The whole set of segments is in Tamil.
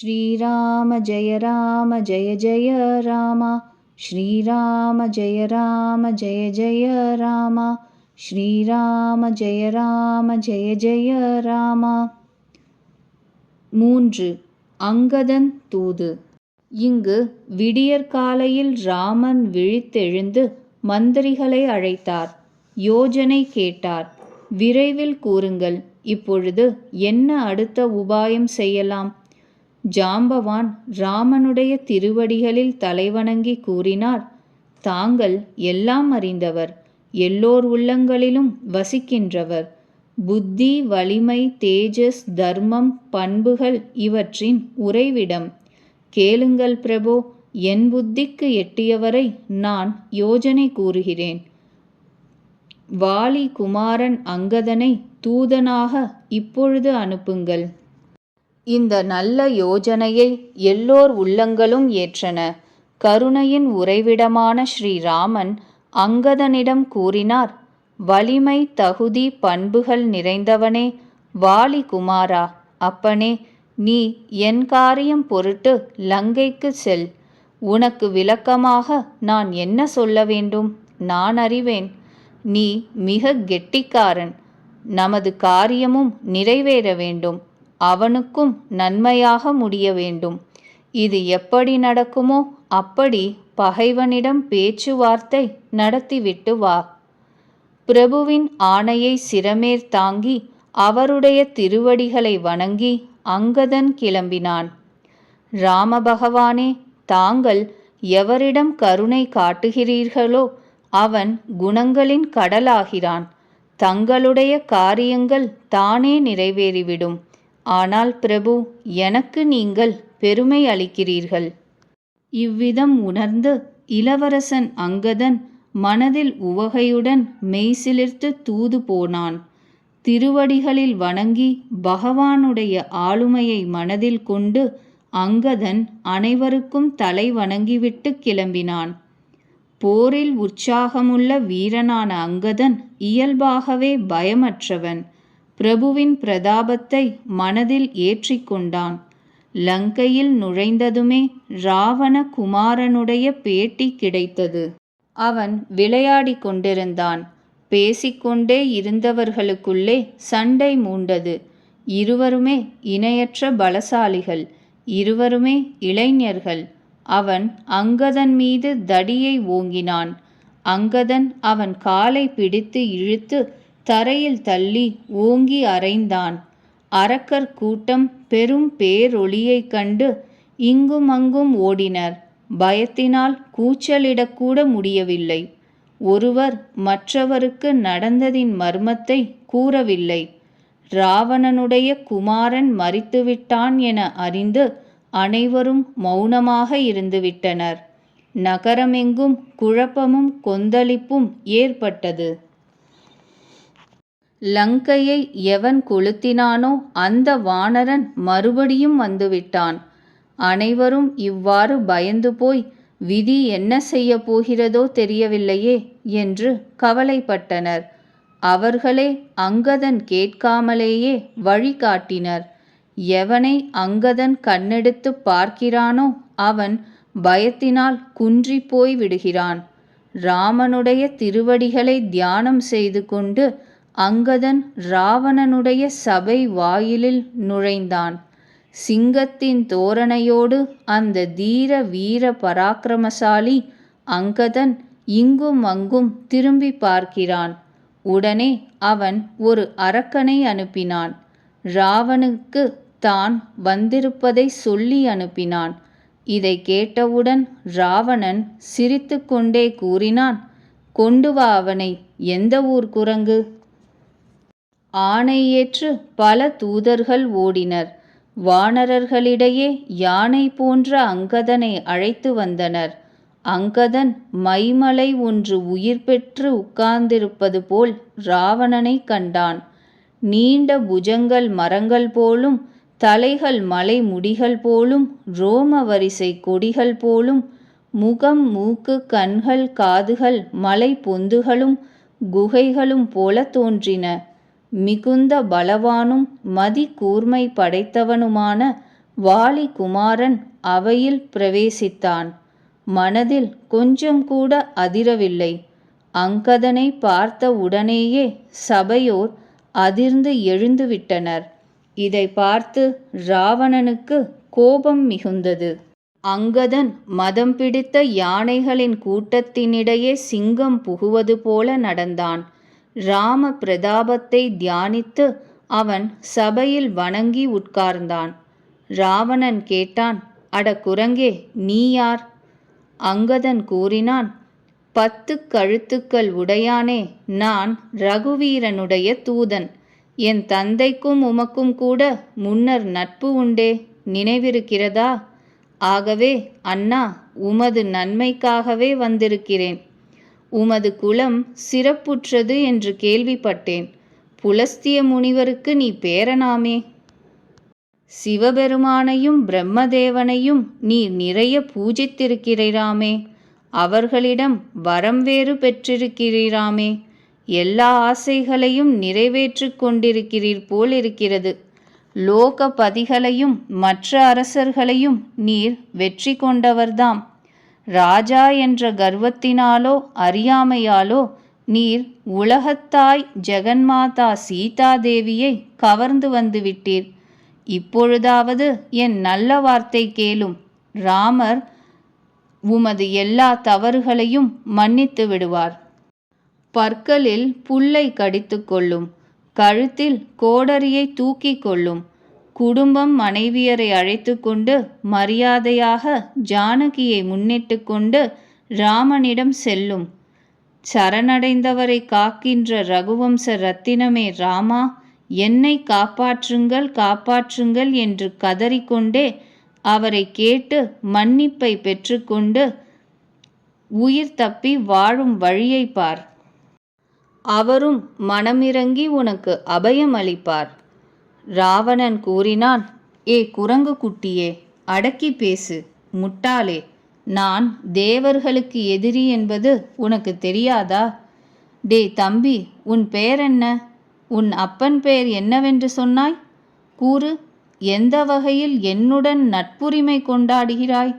श्रीराम जय जय राम। श्रीराम जय जय राम। श्रीराम जय जय राम। 3. அங்கதன் தூது. இங்கு விடியற்காலையில் ராமன் விழித்தெழுந்து மந்திரிகளை அழைத்தார். யோஜனை கேட்டார். விரைவில் கூறுங்கள், இப்பொழுது என்ன அடுத்த உபாயம் செய்யலாம்? ஜாம்பவான் ராமனுடைய திருவடிகளில் தலைவணங்கி கூறினார், தாங்கள் எல்லாம் அறிந்தவர், எல்லோர் உள்ளங்களிலும் வசிக்கின்றவர். புத்தி, வலிமை, தேஜஸ், தர்மம், பண்புகள் இவற்றின் உறைவிடம். கேளுங்கள் பிரபோ, என் புத்திக்கு எட்டியவரை நான் யோஜனை கூறுகிறேன். வாலி குமாரன் அங்கதனை தூதனாக இப்பொழுது அனுப்புங்கள். இந்த நல்ல யோஜனையை எல்லோர் உள்ளங்களும் ஏற்றன. கருணையின் உறைவிடமான ஸ்ரீராமன் அங்கதனிடம் கூறினார், வலிமை, தகுதி, பண்புகள் நிறைந்தவனே, வாலி குமாரா, அப்பனே, நீ என் காரியம் பொருட்டு லங்கைக்கு செல். உனக்கு விளக்கமாக நான் என்ன சொல்ல வேண்டும்? நான் அறிவேன். நீ மிக கெட்டிக்காரன். நமது காரியமும் நிறைவேற வேண்டும், அவனுக்கும் நன்மையாக முடிய வேண்டும். இது எப்படி நடக்குமோ அப்படி பகைவனிடம் பேச்சுவார்த்தை நடத்திவிட்டு வா. பிரபுவின் ஆணையை சிரமேற் தாங்கி அவருடைய திருவடிகளை வணங்கி அங்கதன் கிளம்பினான். ராமபகவானே, தாங்கள் எவரிடம் கருணை காட்டுகிறீர்களோ அவன் குணங்களின் கடலாகிறான். தங்களுடைய காரியங்கள் தானே நிறைவேறிவிடும். ஆனால் பிரபு, எனக்கு நீங்கள் பெருமை அளிக்கிறீர்கள். இவ்விதம் உணர்ந்து இளவரசன் அங்கதன் மனதில் உவகையுடன் மெய்சிலிர்த்து தூது போனான். திருவடிகளில் வணங்கி பகவானுடைய ஆளுமையை மனதில் கொண்டு அங்கதன் அனைவருக்கும் தலை வணங்கிவிட்டு கிளம்பினான். போரில் உற்சாகமுள்ள வீரனான அங்கதன் இயல்பாகவே பயமற்றவன். பிரபுவின் பிரதாபத்தை மனதில் ஏற்றிக்கொண்டான். லங்கையில் நுழைந்ததுமே ராவண குமாரனுடைய பேட்டி கிடைத்தது. அவன் விளையாடி கொண்டிருந்தான். பேசிக்கொண்டே இருந்தவர்களுக்குள்ளே சண்டை மூண்டது. இருவருமே இணையற்ற பலசாலிகள், இருவருமே இளைஞர்கள். அவன் அங்கதன் மீது தடியை ஓங்கினான். அங்கதன் அவன் காலை பிடித்து இழுத்து தரையில் தள்ளி ஓங்கி அறைந்தான். அரக்கர் கூட்டம் பெரும் பேரொளியைக் கண்டு இங்கும் அங்கும் ஓடினர். பயத்தினால் கூச்சலிடக்கூட முடியவில்லை. ஒருவர் மற்றவருக்கு நடந்ததின் மர்மத்தை கூறவில்லை. ராவணனுடைய குமாரன் மரித்துவிட்டான் என அறிந்து அனைவரும் மௌனமாக இருந்துவிட்டனர். நகரமெங்கும் குழப்பமும் கொந்தளிப்பும் ஏற்பட்டது. லங்கையை எவன் கொளுத்தினானோ அந்த வானரன் மறுபடியும் வந்துவிட்டான். அனைவரும் இவ்வாறு பயந்து போய் விதி என்ன செய்ய போகிறதோ தெரியவில்லையே என்று கவலைப்பட்டனர். அவர்களே அங்கதன் கேட்காமலேயே வழிகாட்டினர். எவனை அங்கதன் கண்ணெடுத்து பார்க்கிறானோ அவன் பயத்தினால் குன்றி போய் விடுகிறான். ராமனுடைய திருவடிகளை தியானம் செய்து கொண்டு அங்கதன் ராவணனுடைய சபை வாயிலில் நுழைந்தான். சிங்கத்தின் தோரணையோடு அந்த தீர வீர பராக்கிரமசாலி அங்கதன் இங்கும் அங்கும் திரும்பி பார்க்கிறான். உடனே அவன் ஒரு அரக்கனை அனுப்பினான். ராவனுக்கு தான் வந்திருப்பதை சொல்லி அனுப்பினான். இதை கேட்டவுடன் ராவணன் சிரித்து கொண்டே கூறினான், கொண்டு வா அவனை. எந்த ஊர் குரங்கு? ஆணை ஏற்று பல தூதர்கள் ஓடினர். வானரர்களிடையே யானை போன்ற அங்கதனை அழைத்து வந்தனர். அங்கதன் மைமலை ஒன்று உயிர் பெற்று உட்கார்ந்திருப்பது போல் ராவணனை கண்டான். நீண்ட புஜங்கள் மரங்கள் போலும், தலைகள் மலை முடிகள் போலும், ரோம வரிசை கொடிகள் போலும், முகம், மூக்கு, கண்கள், காதுகள் மலை பொந்துகளும் குகைகளும் போல தோன்றின. மிகுந்த பலவானும் மதி கூர்மை படைத்தவனுமான வாலி குமாரன் அவையில் பிரவேசித்தான். மனதில் கொஞ்சம் கூட அதிரவில்லை. அங்கதனை பார்த்த உடனேயே சபையோர் அதிர்ந்து எழுந்துவிட்டனர். இதை பார்த்து ராவணனுக்கு கோபம் மிகுந்தது. அங்கதன் மதம் பிடித்த யானைகளின் கூட்டத்தினிடையே சிங்கம் புகுவது போல நடந்தான். ராம பிரதாபத்தை தியானித்து அவன் சபையில் வணங்கி உட்கார்ந்தான். ராவணன் கேட்டான், அட குரங்கே, நீ யார்? அங்கதன் கூறினான், 10 கழுத்துக்கள் உடையானே, நான் ரகுவீரனுடைய தூதன். என் தந்தைக்கும் உமக்கும் கூட முன்னர் நட்பு உண்டே, நினைவிருக்கிறதா? ஆகவே அண்ணா, உமது நன்மைக்காகவே வந்திருக்கிறேன். உமது குலம் சிறப்புற்றது என்று கேள்விப்பட்டேன். புலஸ்திய முனிவருக்கு நீ பேரனாமே. சிவபெருமானையும் பிரம்மதேவனையும் நீர் நிறைய பூஜித்திருக்கிறீராமே. அவர்களிடம் வரம் வேறு பெற்றிருக்கிறீராமே. எல்லா ஆசைகளையும் நிறைவேற்றி கொண்டிருக்கிறீர் போல் இருக்கிறது. லோகபதிகளையும் மற்ற அரசர்களையும் நீர் வெற்றி கொண்டவர்தாம். ராஜா என்ற கர்வத்தினாலோ அறியாமையாலோ நீர் உலகத்தாய் ஜெகன்மாதா சீதாதேவியை கவர்ந்து வந்து விட்டீர். இப்பொழுதாவது என் நல்ல வார்த்தை கேளும். ராமர் உமது எல்லா தவறுகளையும் மன்னித்து விடுவார். பற்களில் புல்லை கடித்து கொள்ளும், கழுத்தில் கோடரியை தூக்கி கொள்ளும். குடும்பம் மனைவியரை அழைத்து கொண்டு மரியாதையாக ஜானகியை முன்னிட்டு கொண்டு ராமனிடம் செல்லும். சரணடைந்தவரை காக்கின்ற ரகுவம்ச ரத்தினமே ராமா, என்னை காப்பாற்றுங்கள் காப்பாற்றுங்கள் என்று கதறிக்கொண்டே அவரை கேட்டு மன்னிப்பை பெற்றுக்கொண்டு உயிர் தப்பி வாழும் வழியை பார். அவரும் மனமிறங்கி உனக்கு அபயம் அளிப்பார். ராவணன் கூறினான், ஏ குரங்கு குட்டியே, அடக்கி பேசு. முட்டாளே, நான் தேவர்களுக்கு எதிரி என்பது உனக்கு தெரியாதா? டே தம்பி, உன் பெயர் என்ன? உன் அப்பன் பெயர் என்னவென்று சொன்னாய்? கூறு, எந்த வகையில் என்னுடன் நட்புரிமை கொண்டாடுகிறாய்?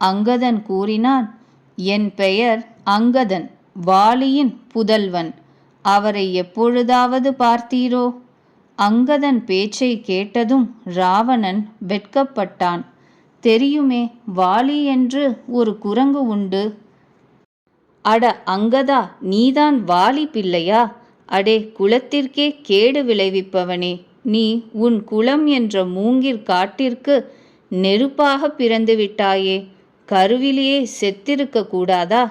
அங்கதன் கூறினான், என் பெயர் அங்கதன், வாலியின் புதல்வன். அவரை எப்பொழுதாவது பார்த்தீரோ? அங்கதன் பேச்சை கேட்டதும் ராவணன் வெட்கப்பட்டான். தெரியுமே, வாலி என்று ஒரு குரங்கு உண்டு. அட அங்கதா, நீதான் வாலி பிள்ளையா? அடே குலத்திற்கே கேடு விளைவிப்பவனே, நீ உன் குலம் என்ற மூங்கிற் காட்டிற்கு நெருப்பாக பிறந்து விட்டாயே. கருவிலேயே செத்திருக்க கூடாதா?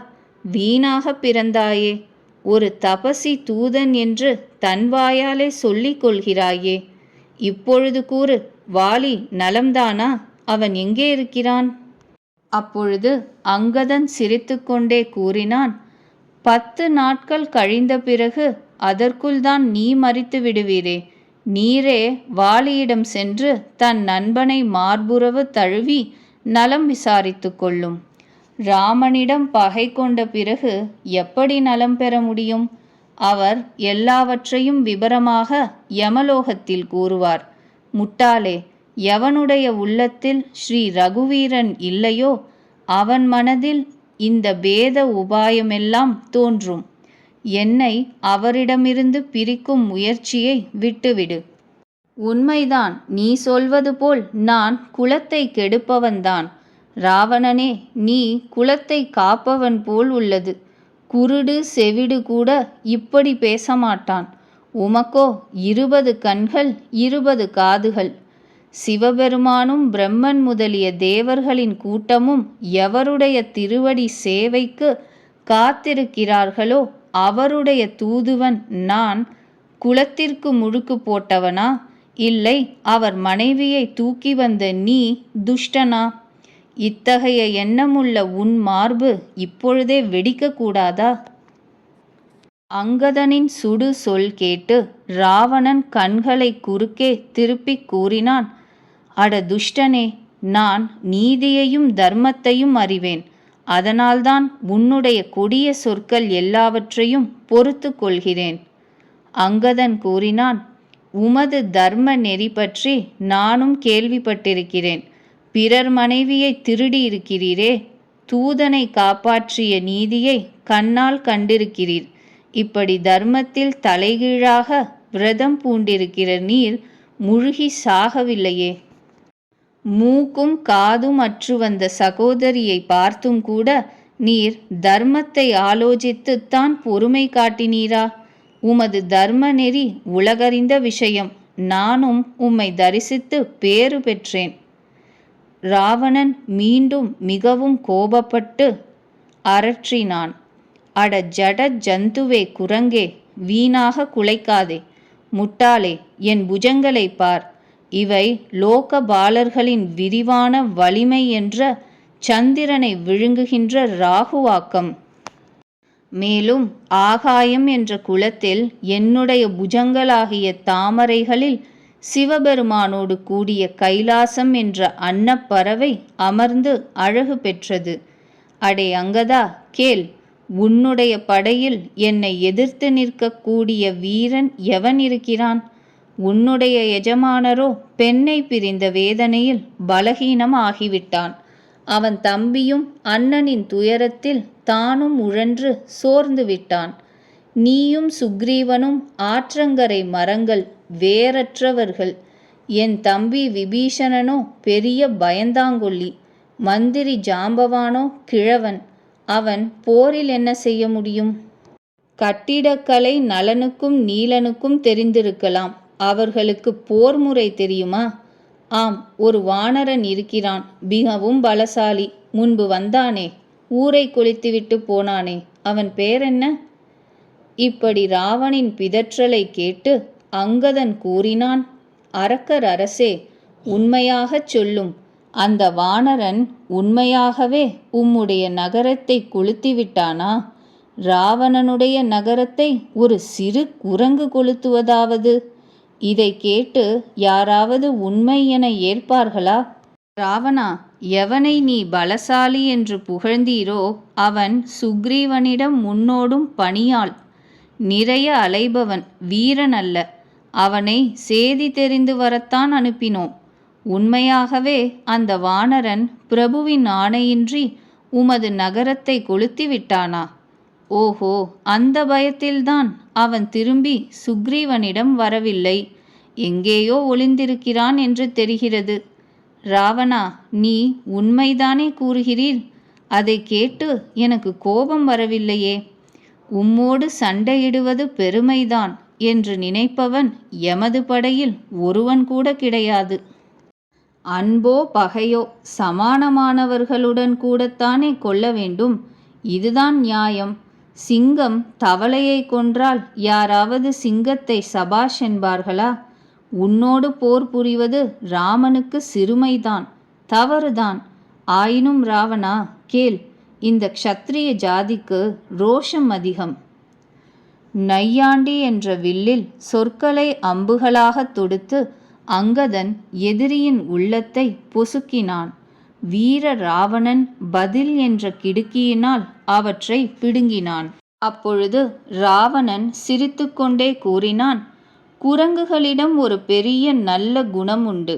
வீணாக பிறந்தாயே. ஒரு தபசி தூதன் என்று தன் வாயாலே சொல்லிக் கொள்கிறாயே. இப்பொழுது கூறு, வாலி நலம்தானா? அவன் எங்கே இருக்கிறான்? அப்பொழுது அங்கதன் சிரித்துக்கொண்டே கூறினான், 10 நாட்கள் கழிந்த பிறகு அதற்குள் தான் நீ மரித்து விடுவீரே. நீரே வாலியிடம் சென்று தன் நண்பனை மார்புறவு தழுவி நலம் விசாரித்து கொள்ளும். ராமனிடம் பகை கொண்ட பிறகு எப்படி நலம் பெற முடியும்? அவர் எல்லாவற்றையும் விபரமாக யமலோகத்தில் கூறுவார். முட்டாளே, எவனுடைய உள்ளத்தில் ஸ்ரீ ரகுவீரன் இல்லையோ அவன் மனதில் இந்த பேத உபாயமெல்லாம் தோன்றும். என்னை அவரிடமிருந்து பிரிக்கும் முயற்சியை விட்டுவிடு. உண்மைதான், நீ சொல்வது போல் நான் குலத்தை கெடுப்பவன்தான். ராவணனே, நீ குலத்தை காப்பவன் போல் உள்ளது. குருடு செவிடு கூட இப்படி பேச மாட்டான். உமக்கோ 20 கண்கள் 20 காதுகள். சிவபெருமானும் பிரம்மன் முதலிய தேவர்களின் கூட்டமும் எவருடைய திருவடி சேவைக்கு காத்திருக்கிறார்களோ அவருடைய தூதுவன் நான். குலத்திற்கு முழுக்கு போட்டவனா? இல்லை அவர் மனைவியை தூக்கி வந்த நீ துஷ்டனா? இத்தகைய எண்ணமுள்ள உன் மார்பு இப்பொழுதே வெடிக்கக்கூடாதா? அங்கதனின் சுடு சொல் கேட்டு ராவணன் கண்களை குறுக்கே திருப்பிக் கூறினான், அட துஷ்டனே, நான் நீதியையும் தர்மத்தையும் அறிவேன். அதனால்தான் உன்னுடைய கொடிய சொற்கள் எல்லாவற்றையும் பொறுத்து கொள்கிறேன். அங்கதன் கூறினான், உமது தர்ம நெறி பற்றி நானும் கேள்விப்பட்டிருக்கிறேன். பிறர் மனைவியை திருடியிருக்கிறீரே, தூதனை காப்பாற்றிய நீதியை கண்ணால் கண்டிருக்கிறீர். இப்படி தர்மத்தில் தலைகீழாக விரதம் பூண்டிருக்கிற நீர் முழுகி சாகவில்லையே. மூக்கும் காதும் அற்று வந்த சகோதரியை பார்த்தும் கூட நீர் தர்மத்தை ஆலோசித்துத்தான் பொறுமை காட்டினீரா? உமது தர்ம நெறி உலகறிந்த விஷயம். நானும் உம்மை தரிசித்து பேறு பெற்றேன். ராவணன் மீண்டும் மிகவும் கோபப்பட்டு அரற்றினான். அட ஜட ஜந்துவே, குரங்கே, வீணாக குலைக்காதே. முட்டாளே, என் புஜங்களை பார். இவை லோகபாலர்களின் விரிவான வலிமை என்ற சந்திரனை விழுங்குகின்ற ராகுவாக்கம். மேலும் ஆகாயம் என்ற குலத்தில் என்னுடைய புஜங்களாகிய தாமரைகளில் சிவபெருமானோடு கூடிய கைலாசம் என்ற அன்னப்பறவை அமர்ந்து அழகு பெற்றது. அடே அங்கதா, கேள். உன்னுடைய படையில் என்னை எதிர்த்து நிற்கக்கூடிய வீரன் எவன் இருக்கிறான்? உன்னுடைய எஜமானரோ பெண்ணை பிரிந்த வேதனையில் பலகீனம் ஆகிவிட்டான். அவன் தம்பியும் அண்ணனின் துயரத்தில் தானும் உழன்று சோர்ந்து விட்டான். நீயும் சுக்ரீவனும் ஆற்றங்கரை மரங்கள், வேறற்றவர்கள். என் தம்பி விபீஷணனோ பெரிய பயந்தாங்கொல்லி. மந்திரி ஜாம்பவானோ கிழவன். அவன் போரில் என்ன செய்ய முடியும்? கட்டிடக்கலை நலனுக்கும் நீலனுக்கும் தெரிந்திருக்கலாம். அவர்களுக்கு போர் முறை தெரியுமா? ஆம், ஒரு வானரன் இருக்கிறான், மிகவும் பலசாலி. முன்பு வந்தானே, ஊரை கொளுத்திவிட்டு போனானே, அவன் பேர் என்ன? இப்படி ராவனின் பிதற்றலை கேட்டு அங்கதன் கூறினான், அரக்கர் அரசே, உண்மையாகச் சொல்லும். அந்த வானரன் உண்மையாகவே உம்முடைய நகரத்தை கொளுத்திவிட்டானா? ராவணனுடைய நகரத்தை ஒரு சிறு குரங்கு கொளுத்துவதாவது? இதை கேட்டு யாராவது உண்மை என ஏற்பார்களா? ராவணா, எவனை நீ பலசாலி என்று புகழ்ந்தீரோ அவன் சுக்ரீவனிடம் முன்னோடும் பணியாள். நிறைய அலைபவன், வீரன் அல்ல. அவனை சேதி தெரிந்து வரத்தான் அனுப்பினோம். உண்மையாகவே அந்த வானரன் பிரபுவின் ஆணையின்றி உமது நகரத்தை கொளுத்தி விட்டானா? ஓஹோ, அந்த பயத்தில்தான் அவன் திரும்பி சுக்ரீவனிடம் வரவில்லை. எங்கேயோ ஒளிந்திருக்கிறான் என்று தெரிகிறது. ராவணா, நீ உண்மைதானே கூறுகிறீர்? அதை கேட்டு எனக்கு கோபம் வரவில்லையே. உம்மோடு சண்டையிடுவது பெருமைதான் என்று நினைப்பவன் எமது படையில் ஒருவன் கூட கிடையாது. அன்போ பகையோ சமானமானவர்களுடன் கூடத்தானே கொள்ள வேண்டும். இதுதான் நியாயம். சிங்கம் தவளையை கொன்றால் யாராவது சிங்கத்தை சபாஷ் என்பார்களா? உன்னோடு போர் புரிவது ராமனுக்கு சிறுமைதான், தவறுதான். ஆயினும் ராவணா, கேள். இந்த க்ஷத்ரிய ஜாதிக்கு ரோஷம் அதிகம். நையாண்டி என்ற வில்லில் சொற்களை அம்புகளாக தொடுத்து அங்கதன் எதிரியின் உள்ளத்தை பொசுக்கினான். வீர ராவணன் பதில் என்ற கிடுக்கியினால் அவற்றை பிடுங்கினான். அப்பொழுது ராவணன் சிரித்துக்கொண்டே கூறினான், குரங்குகளிடம் ஒரு பெரிய நல்ல குணம் உண்டு.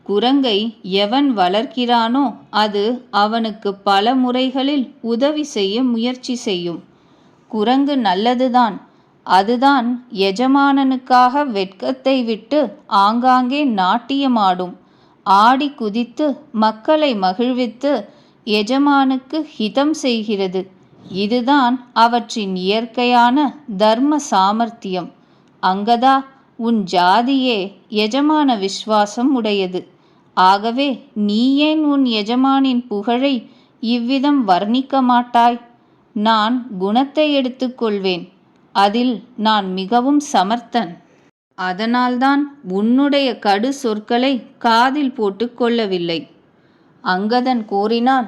குரங்கை எவன் வளர்க்கிறானோ அது அவனுக்கு பல முறைகளில் உதவி செய்ய முயற்சி செய்யும். குரங்கு நல்லதுதான். அதுதான் எஜமானனுக்காக வெட்கத்தை விட்டு ஆங்காங்கே நாட்டியமாடும். ஆடி குதித்து மக்களை மகிழ்வித்து எஜமானுக்கு ஹிதம் செய்கிறது. இதுதான் அவற்றின் இயற்கையான தர்ம சாமர்த்தியம். அங்கதா, உன் ஜாதியே எஜமான விசுவாசம் உடையது. ஆகவே நீ ஏன் உன் எஜமானின் புகழை இவ்விதம் வர்ணிக்க மாட்டாய்? நான் குணத்தை எடுத்துக்கொள்வேன். அதில் நான் மிகவும் சமர்த்தன். அதனால்தான் உன்னுடைய கடு சொற்களை காதில் போட்டு கொள்ளவில்லை. அங்கதன் கூறினான்,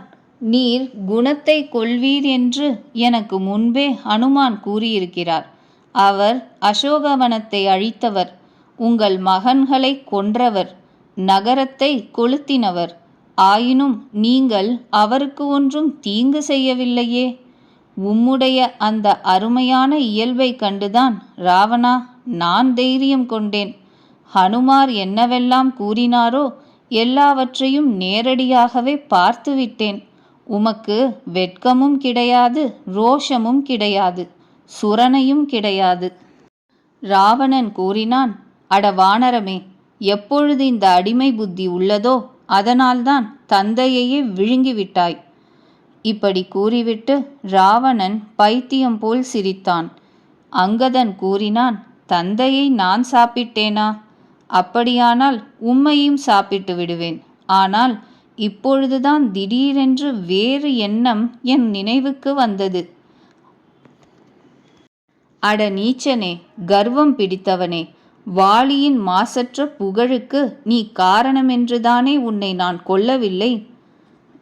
நீர் குணத்தை கொள்வீர் என்று எனக்கு முன்பே அனுமான் கூறியிருக்கிறார். அவர் அசோகவனத்தை அழித்தவர், உங்கள் மகன்களை கொன்றவர், நகரத்தை கொளுத்தினவர். ஆயினும் நீங்கள் அவருக்கு ஒன்றும் தீங்கு செய்யவில்லையே. உம்முடைய அந்த அருமையான இயல்பை கண்டுதான் ராவணா நான் தைரியம் கொண்டேன். ஹனுமார் என்னவெல்லாம் கூறினாரோ எல்லாவற்றையும் நேரடியாகவே பார்த்துவிட்டேன். உமக்கு வெட்கமும் கிடையாது, ரோஷமும் கிடையாது, சுரணையும் கிடையாது. ராவணன் கூறினான், அட வானரமே, எப்பொழுது இந்த அடிமை புத்தி உள்ளதோ அதனால்தான் தந்தையையே விழுங்கிவிட்டாய். இப்படி கூறிவிட்டு ராவணன் பைத்தியம் போல் சிரித்தான். அங்கதன் கூறினான், தந்தையை நான் சாப்பிட்டேனா? அப்படியானால் உம்மையும் சாப்பிட்டு விடுவேன். ஆனால் இப்பொழுதுதான் திடீரென்று வேறு எண்ணம் என் நினைவுக்கு வந்தது. அட நீச்சனே, கர்வம் பிடித்தவனே, வாலியின் மாசற்ற புகழுக்கு நீ காரணமென்றுதானே உன்னை நான் கொல்லவில்லை.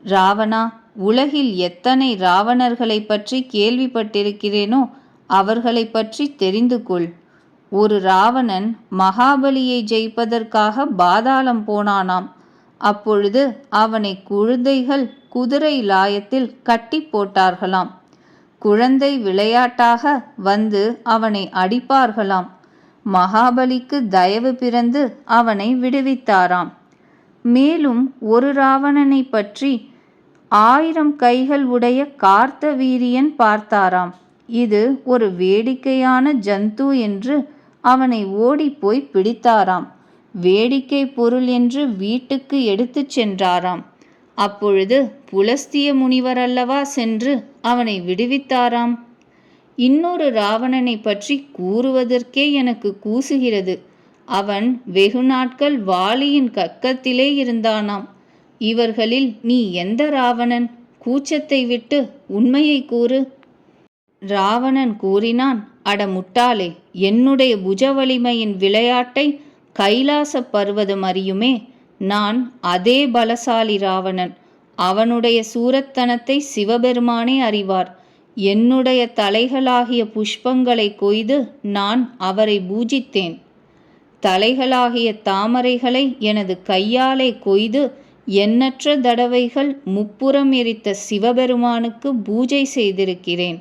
ராவணா, உலகில் எத்தனை ராவணர்களை பற்றி கேள்விப்பட்டிருக்கிறேனோ அவர்களை பற்றி தெரிந்து கொள். ஒரு ராவணன் மகாபலியை ஜெயிப்பதற்காக பாதாளம் போனானாம். அப்பொழுது அவனை குழந்தைகள் குதிரை லாயத்தில் கட்டி போட்டார்களாம். குழந்தை விளையாட்டாக வந்து அவனை அடிப்பார்களாம். மகாபலிக்கு தயவு பிறந்து அவனை விடுவித்தாராம். மேலும் ஒரு ராவணனை பற்றி 1000 கைகள் உடைய கார்த்த வீரியன் பார்த்தாராம். இது ஒரு வேடிக்கையான ஜந்து என்று அவனை ஓடிப்போய் பிடித்தாராம். வேடிக்கை பொருள் என்று வீட்டுக்கு எடுத்துச் சென்றாராம். அப்பொழுது புலஸ்திய முனிவர் அல்லவா சென்று அவனை விடுவித்தாராம். இன்னொரு ராவணனை பற்றி கூறுவதற்கே எனக்கு கூசுகிறது. அவன் வெகு நாட்கள் வாலியின் கக்கத்திலே இருந்தானாம். இவர்களில் நீ எந்த ராவணன்? கூச்சத்தை விட்டு உண்மையை கூறு. ராவணன் கூறினான், அட முட்டாளே, என்னுடைய புஜ வலிமையின் விளையாட்டை கைலாச பர்வதம் அறியுமே. நான் அதே பலசாலி ராவணன். அவனுடைய சூரத்தனத்தை சிவபெருமானே அறிவார். என்னுடைய தலைகளாகிய புஷ்பங்களை கொய்து நான் அவரை பூஜித்தேன். தலைகளாகிய தாமரைகளை எனது கையாலே கொய்து எண்ணற்ற தடவைகள் முப்புறம் எரித்த சிவபெருமானுக்கு பூஜை செய்திருக்கிறேன்.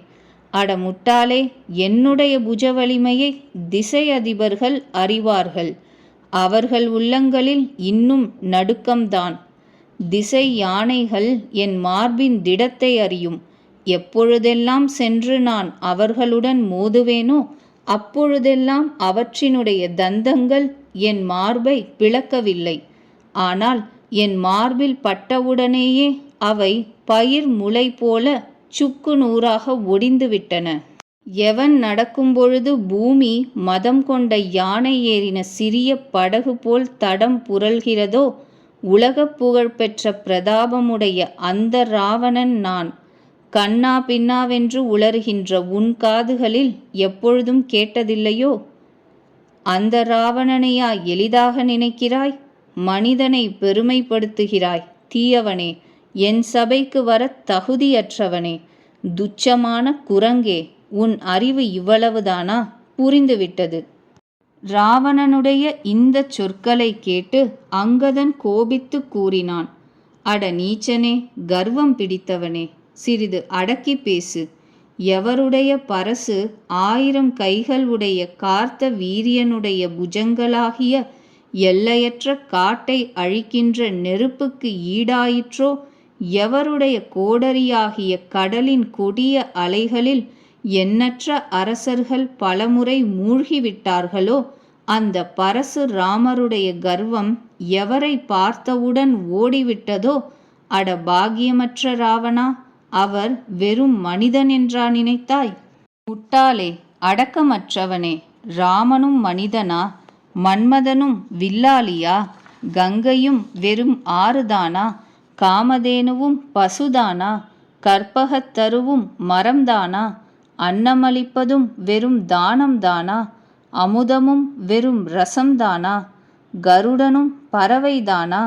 அட முட்டாளே, என்னுடைய புஜ வலிமையை திசை அதிபர்கள் அறிவார்கள். அவர்கள் உள்ளங்களில் இன்னும் நடுக்கம்தான். திசை யானைகள் என் மார்பின் திடத்தை அறியும். எப்பொழுதெல்லாம் சென்று நான் அவர்களுடன் மோதுவேனோ அப்பொழுதெல்லாம் அவற்றினுடைய தந்தங்கள் என் மார்பை பிளக்கவில்லை. ஆனால் என் மார்பில் பட்டவுடனேயே அவை பயிர் முளை போல சுக்கு நூறாக ஒடிந்துவிட்டன. எவன் நடக்கும்பொழுது பூமி மதம் கொண்ட யானை ஏறின சிறிய படகு போல் தடம் புரள்கிறதோ உலகப் புகழ்பெற்ற பிரதாபமுடைய அந்த ராவணன் நான். கண்ணா பின்னாவென்று உளறுகின்ற உன் காதுகளில் எப்பொழுதும் கேட்டதில்லையோ? அந்த ராவணனையா எளிதாக நினைக்கிறாய்? மனிதனை பெருமைப்படுத்துகிறாய். தீயவனே, என் சபைக்கு வர தகுதியற்றவனே, துச்சமான குரங்கே, உன் அறிவு இவ்வளவுதானா? புரிந்துவிட்டது. ராவணனுடைய இந்த சொற்களை கேட்டு அங்கதன் கோபித்து கூறினான், அட நீச்சனே, கர்வம் பிடித்தவனே, சிறிது அடக்கி பேசு. எவருடைய பரசு 1000 கைகள் உடைய கார்த்த வீரியனுடைய புஜங்களாகிய எல்லையற்ற காட்டை அழிக்கின்ற நெருப்புக்கு ஈடாயிற்றோ, எவருடைய கோடரியாகிய கடலின் கொடிய அலைகளில் எண்ணற்ற அரசர்கள் பலமுறை மூழ்கிவிட்டார்களோ, அந்த பரசு ராமருடைய கர்வம் எவரை பார்த்தவுடன் ஓடிவிட்டதோ, அட பாக்கியமற்ற ராவணா, அவர் வெறும் மனிதன் என்றா நினைத்தாய்? முட்டாளே, அடக்கமற்றவனே, ராமனும் மனிதனா? மன்மதனும் வில்லாளியா? கங்கையும் வெறும் ஆறுதானா? காமதேனுவும் பசுதானா? கற்பகத்தருவும் மரம்தானா? அன்னமளிப்பதும் வெறும் தானம்தானா? அமுதமும் வெறும் ரசம்தானா? கருடனும் பறவைதானா?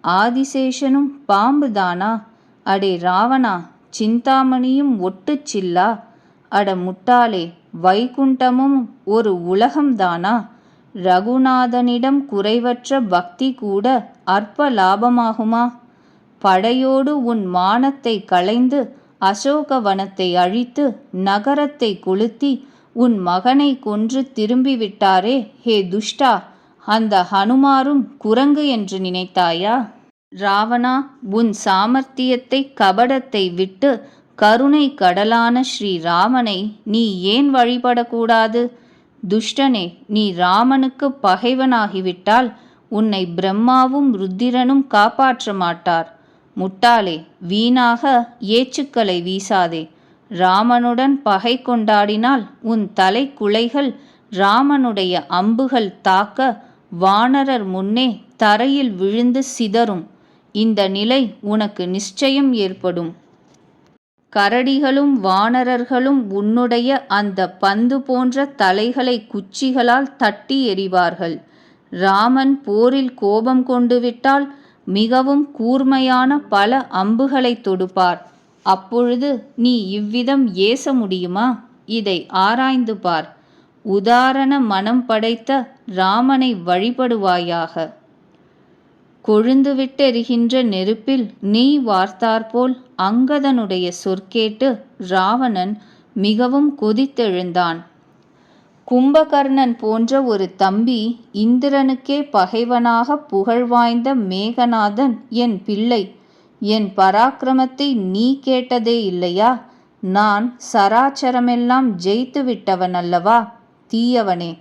ஆதிசேஷனும் பாம்புதானா? அடே ராவணா, சிந்தாமணியும் ஒட்டுச்சில்லா? அட முட்டாளே, வைகுண்டமும் ஒரு உலகம்தானா? ரகுநாதனிடம் குறைவற்ற பக்தி கூட அற்ப லாபமாகுமா? படையோடு உன் மானத்தை களைந்து அசோகவனத்தை அழித்து நகரத்தை கொளுத்தி உன் மகனை கொன்று திரும்பிவிட்டாரே, ஹே துஷ்டா! அந்த ஹனுமாரும் குரங்கு என்று நினைத்தாயா? ராவணா, உன் சாமர்த்தியத்தை கபடத்தை விட்டு கருணை கடலான ஸ்ரீராமனை நீ ஏன் வழிபடக்கூடாது? துஷ்டனே, நீ ராமனுக்கு பகைவனாகிவிட்டால் உன்னை பிரம்மாவும் ருத்திரனும் காப்பாற்ற மாட்டார். முட்டாளே, வீணாக ஏச்சுக்களை வீசாதே. ராமனுடன் பகை கொண்டாடினால் உன் தலை குலைகள் ராமனுடைய அம்புகள் தாக்க வானரர் முன்னே தரையில் விழுந்து சிதறும். இந்த நிலை உனக்கு நிச்சயம் ஏற்படும். கரடிகளும் வானரர்களும் உன்னுடைய அந்த பந்து போன்ற தலைகளை குச்சிகளால் தட்டி எறிவார்கள். ராமன் போரில் கோபம் கொண்டு விட்டால் மிகவும் கூர்மையான பல அம்புகளை தொடுப்பார். அப்பொழுது நீ இவ்விதம் ஏச முடியுமா? இதை ஆராய்ந்து பார். உதாரண மனம் படைத்த ராமனை வழிபடுவாயாக. கொழுந்துவிட்டெரிகின்ற நெருப்பில் நெய் வார்த்தாற்போல் அங்கதனுடைய சொற்கேட்டு ராவணன் மிகவும் கொதித்தெழுந்தான். கும்பகர்ணன் போன்ற ஒரு தம்பி இந்திரனுக்கே பகைவனாக புகழ்வாய்ந்த மேகநாதன் என் பிள்ளை. என் பராக்கிரமத்தை நீ கேட்டதே இல்லையா? நான் சராச்சரமெல்லாம் ஜெயித்து விட்டவன் அல்லவா? தீயவனே,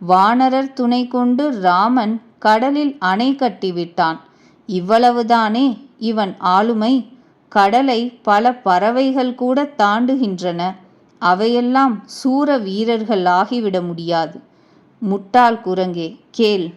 வானரர் துணை கொண்டு ராமன் கடலில் அணை கட்டிவிட்டான். இவ்வளவுதானே இவன் ஆளுமை? கடலை பல பறவைகள் கூட தாண்டுகின்றன. அவையெல்லாம் சூர வீரர்கள் ஆகிவிட முடியாது. முட்டாள் குரங்கே, கேள்.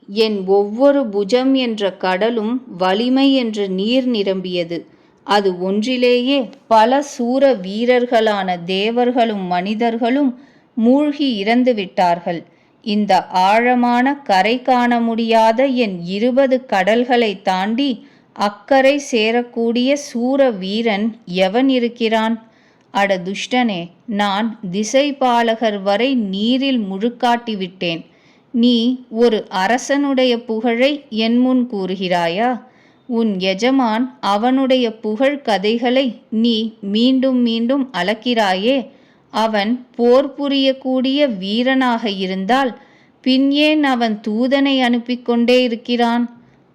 என் ஒவ்வொரு புஜம் என்ற கடலும் வலிமை என்ற நீர் நிரம்பியது. அது ஒன்றிலேயே பல சூர வீரர்களான தேவர்களும் மனிதர்களும் மூழ்கி இறந்து விட்டார்கள். இந்த ஆழமான கரை காண முடியாத என் 20 கடல்களை தாண்டி அக்கறை சேரக்கூடிய சூர வீரன் எவன் இருக்கிறான்? அட துஷ்டனே, நான் திசைபாலகர் வரை நீரில் முழுக்காட்டிவிட்டேன். நீ ஒரு அரசனுடைய புகழை என் முன் கூறுகிறாயா? உன் எஜமான் அவனுடைய புகழ் கதைகளை நீ மீண்டும் மீண்டும் அளக்கிறாயே. அவன் போர் புரியக்கூடிய வீரனாக இருந்தால் பின் ஏன் அவன் தூதனை அனுப்பி கொண்டே இருக்கிறான்?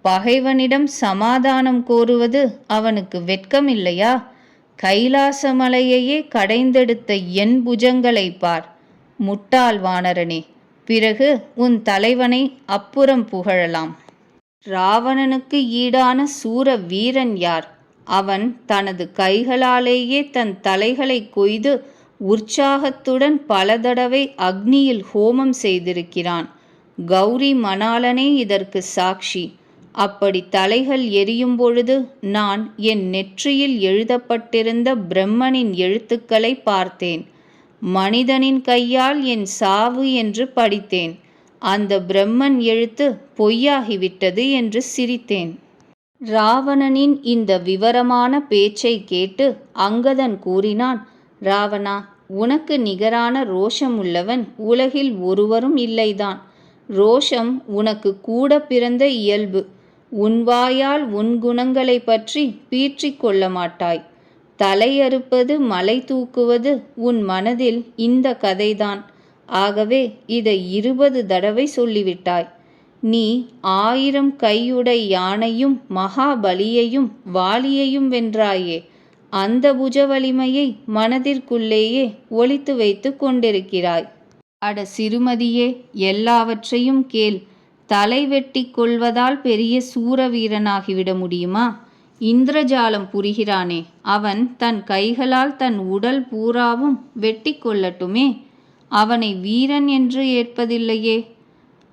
பகைவனிடம் சமாதானம் கோருவது அவனுக்கு வெட்கமில்லையா? கைலாசமலையையே கடைந்தெடுத்த என் புஜங்களை பார். முட்டாள் வானரனே, பிறகு உன் தலைவனை அப்புறம் புகழலாம். ராவணனுக்கு ஈடான சூர வீரன் யார்? அவன் தனது கைகளாலேயே தன் தலைகளை கொய்து உற்சாகத்துடன் பல தடவை அக்னியில் ஹோமம் செய்திருக்கிறான். கௌரி மணாளனே இதற்கு சாட்சி. அப்படி தலைகள் எரியும் பொழுது நான் என் நெற்றியில் எழுதப்பட்டிருந்த பிரம்மனின் எழுத்துக்களை பார்த்தேன். மனிதனின் கையால் என் சாவு என்று படித்தேன். அந்த பிரம்மன் எழுத்து பொய்யாகிவிட்டது என்று சிரித்தேன். ராவணனின் இந்த விவரமான பேச்சை கேட்டு அங்கதன் கூறினான், ராவணா, உனக்கு நிகரான ரோஷம் உள்ளவன் உலகில் ஒருவரும் இல்லைதான். ரோஷம் உனக்கு கூட பிறந்த இயல்பு. உன் வாயால் உன் குணங்களை பற்றி பீற்றிக் கொள்ள மாட்டாய். தலையறுப்பது மலை தூக்குவது உன் மனதில் இந்த கதைதான். ஆகவே இதை 20 தடவை சொல்லிவிட்டாய். நீ 1000 கையுடை யானையும் மகாபலியையும் வாலியையும் வென்றாயே. அந்த புஜ வலிமையை மனதிற்குள்ளேயே ஒளித்து வைத்து கொண்டிருக்கிறாய். அட சிறுமதியே, எல்லாவற்றையும் கேள். தலை வெட்டி கொள்வதால் பெரிய சூரவீரனாகிவிட முடியுமா? இந்திரஜாலம் புரிகிறானே, அவன் தன் கைகளால் தன் உடல் பூராவும் வெட்டி கொள்ளட்டுமே. அவனை வீரன் என்று ஏற்பதில்லையே.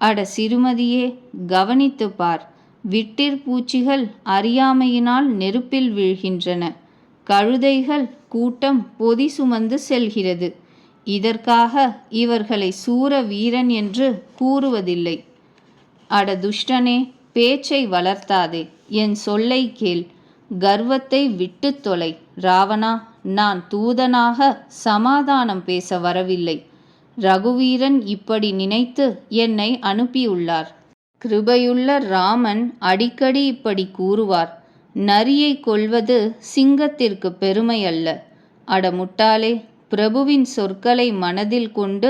அட சிறுமதியே, கவனித்து பார். விட்டிற்பூச்சிகள் அறியாமையினால் நெருப்பில் வீழ்கின்றன. கழுதைகள் கூட்டம் பொதி சுமந்து செல்கிறது. இதற்காக இவர்களை சூர வீரன் என்று கூறுவதில்லை. அட துஷ்டனே, பேச்சை வளர்த்தாதே. என் சொல்லை கேள். கர்வத்தை விட்டு தொலை. ராவணா, நான் தூதனாக சமாதானம் பேச வரவில்லை. ரகுவீரன் இப்படி நினைத்து என்னை அனுப்பியுள்ளார். கிருபையுள்ள ராமன் அடிக்கடி இப்படி கூறுவார். நரியை கொல்வது சிங்கத்திற்கு பெருமை அல்ல. அட முட்டாளே, பிரபுவின் சொற்களை மனதில் கொண்டு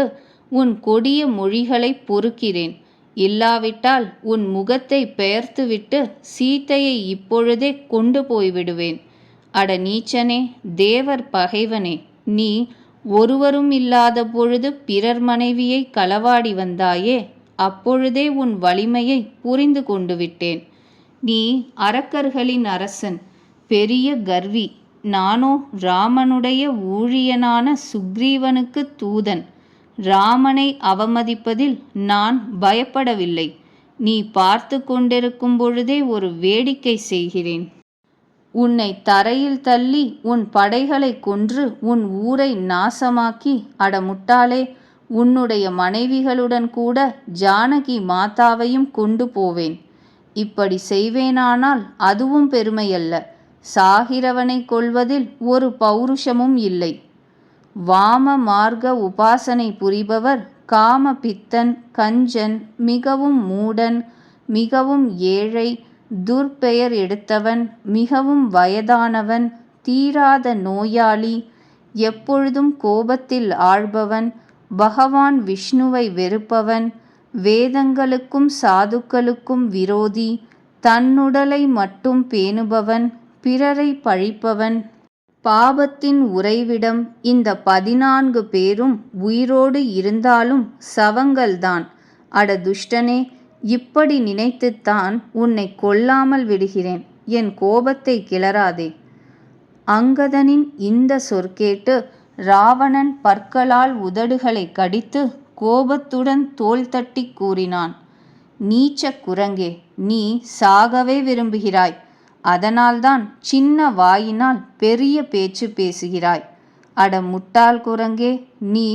உன் கொடிய மொழிகளை பொறுக்கிறேன். இல்லாவிட்டால் உன் முகத்தை பெயர்த்துவிட்டு சீதையை இப்பொழுதே கொண்டு போய்விடுவேன். அட நீச்சனே, தேவர் பகைவனே, நீ ஒருவரும் இல்லாத பொழுது பிறர் மனைவியை களவாடி வந்தாயே, அப்பொழுதே உன் வலிமையை புரிந்து கொண்டு விட்டேன். நீ அரக்கர்களின் அரசன், பெரிய கர்வி. நானோ ராமனுடைய ஊழியனான சுக்ரீவனுக்கு தூதன். ராமனை அவமதிப்பதில் நான் பயப்படவில்லை. நீ பார்த்து கொண்டிருக்கும் பொழுதே ஒரு வேடிக்கை செய்கிறேன். உன்னை தரையில் தள்ளி உன் படைகளை கொன்று உன் ஊரை நாசமாக்கி, அட முட்டாளே, உன்னுடைய மனைவிகளுடன் கூட ஜானகி மாதாவையும் கொண்டு போவேன். இப்படி செய்வேனானால் அதுவும் பெருமையல்ல. சாகிறவனை கொல்வதில் ஒரு பௌருஷமும் இல்லை. வாம மார்க்க உபாசனை புரிபவர் காம பித்தன், கஞ்சன், மிகவும் மூடன், மிகவும் ஏழை, துர்பெயர் எடுத்தவன், மிகவும் வயதானவன், தீராத நோயாளி, எப்பொழுதும் கோபத்தில் ஆழ்பவன், பகவான் விஷ்ணுவை வெறுப்பவன், வேதங்களுக்கும் சாதுக்களுக்கும் விரோதி, தன்னுடலை மட்டும் பேணுபவன், பிறரை பழிப்பவன், பாபத்தின் உறைவிடம். இந்த 14 பேரும் உயிரோடு இருந்தாலும் சவங்கள்தான். அட துஷ்டனே, இப்படி நினைத்துத்தான் உன்னை கொல்லாமல் விடுகிறேன். என் கோபத்தை கிளறாதே. அங்கதனின் இந்த சொற்கேட்டு ராவணன் பற்களால் உதடுகளை கடித்து கோபத்துடன் தோள் தட்டி கூறினான், நீச்ச குரங்கே, நீ சாகவே விரும்புகிறாய். அதனால்தான் சின்ன வாயினால் பெரிய பேச்சு பேசுகிறாய். அட முட்டாள் குரங்கே, நீ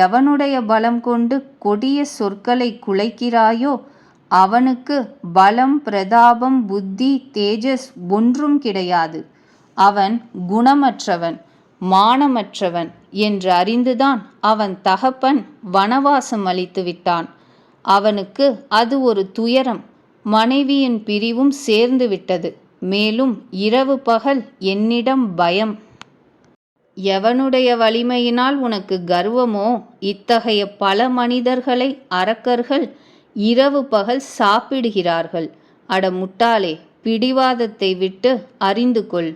எவனுடைய பலம் கொண்டு கொடிய சொற்களை குலைக்கிறாயோ அவனுக்கு பலம், பிரதாபம், புத்தி, தேஜஸ் ஒன்றும் கிடையாது. அவன் குணமற்றவன், மானமற்றவன் என்று அறிந்துதான் அவன் தகப்பன் வனவாசம் அளித்து விட்டான். அவனுக்கு அது ஒரு துயரம். மனைவியின் பிரிவும் சேர்ந்து விட்டது. மேலும் இரவு பகல் என்னிடம் பயம். எவனுடைய வலிமையினால் உனக்கு கர்வமோ, இத்தகைய பல மனிதர்களை அரக்கர்கள் இரவு பகல் சாப்பிடுகிறார்கள். அட முட்டாளே, பிடிவாதத்தை விட்டு அறிந்து கொள்.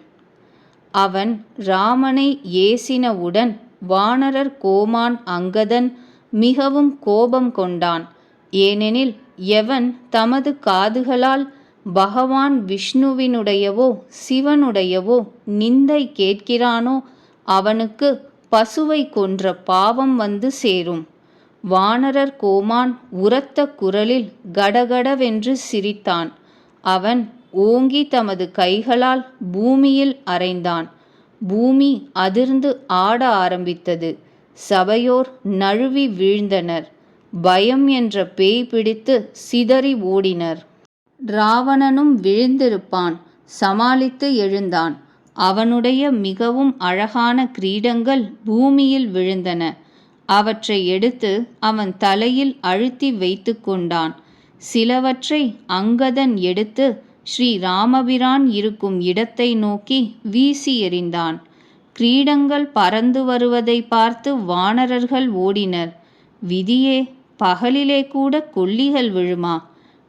அவன் ராமனை ஏசினவுடன் வானரர் கோமான் அங்கதன் மிகவும் கோபம் கொண்டான். ஏனெனில் எவன் தமது காதுகளால் பகவான் விஷ்ணுவினுடையவோ சிவனுடையவோ நிந்தை கேட்கிறானோ அவனுக்கு பசுவை கொன்ற பாவம் வந்து சேரும். வானரர் கோமான் உரத்த குரலில் கடகடவென்று சிரித்தான். அவன் ஓங்கி தமது கைகளால் பூமியில் அறைந்தான். பூமி அதிர்ந்து ஆட ஆரம்பித்தது. சபையோர் நழுவி வீழ்ந்தனர். பயம் என்ற பேய் பிடித்து சிதறி ஓடினர். ராவணனும் விழுந்திருப்பான். சமாளித்து எழுந்தான். அவனுடைய மிகவும் அழகான கிரீடங்கள் பூமியில் விழுந்தன. அவற்றை எடுத்து அவன் தலையில் அழுத்தி வைத்து கொண்டான். சிலவற்றை அங்கதன் எடுத்து ஸ்ரீ ராமபிரான் இருக்கும் இடத்தை நோக்கி வீசி எறிந்தான். கிரீடங்கள் பறந்து வருவதை பார்த்து வானரர்கள் ஓடினர். விதியே, பகலிலே கூட கொல்லிகள் விழுமா?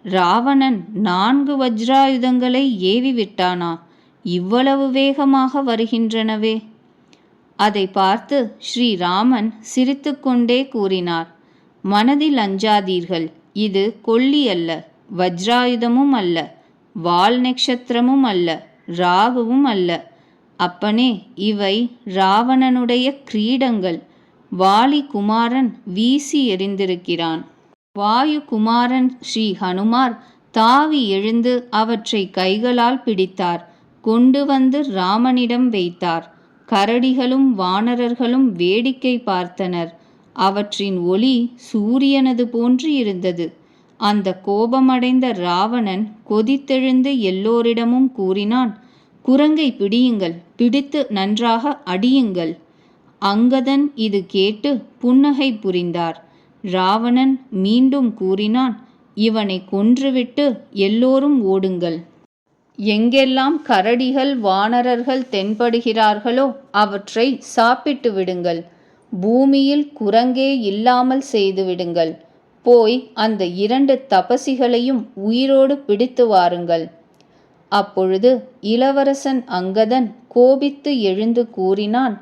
ராவணன் 4 வஜ்ராயுதங்களை ஏவி விட்டானா? இவ்வளவு வேகமாக வருகின்றனவே. அதை பார்த்து ஸ்ரீராமன் சிரித்துக்கொண்டே கூறினார், மனதில் அஞ்சாதீர்கள். இது கொல்லி அல்ல, வஜ்ராயுதமும் அல்ல, வால் நட்சத்திரமும் அல்ல, ராகுவும் அல்ல. அப்பனே, இவை ராவணனுடைய கிரீடங்கள். வாலி குமாரன் வீசி எறிந்திருக்கிறான். வாயு குமாரன் ஸ்ரீ ஹனுமார் தாவி எழுந்து அவற்றை கைகளால் பிடித்தார். கொண்டு வந்து ராமனிடம் வைத்தார். கரடிகளும் வானரர்களும் வேடிக்கை பார்த்தனர். அவற்றின் ஒளி சூரியனது போன்று இருந்தது. அந்த கோபமடைந்த ராவணன் கொதித்தெழுந்து எல்லோரிடமும் கூறினான், குரங்கை பிடியுங்கள், பிடித்து நன்றாக அடியுங்கள். அங்கதன் இது கேட்டு புன்னகை புரிந்தார். ராவணன் மீண்டும் கூறினான், இவனை கொன்றுவிட்டு எல்லோரும் ஓடுங்கள். எங்கெல்லாம் கரடிகள் வானரர்கள் தென்படுகிறார்களோ அவற்றை சாப்பிட்டு விடுங்கள். பூமியில் குரங்கே இல்லாமல் செய்து விடுங்கள். போய் அந்த 2 தபசிகளையும் உயிரோடு பிடித்து வாருங்கள். அப்பொழுது இளவரசன் அங்கதன் கோபித்து எழுந்து கூறினான்,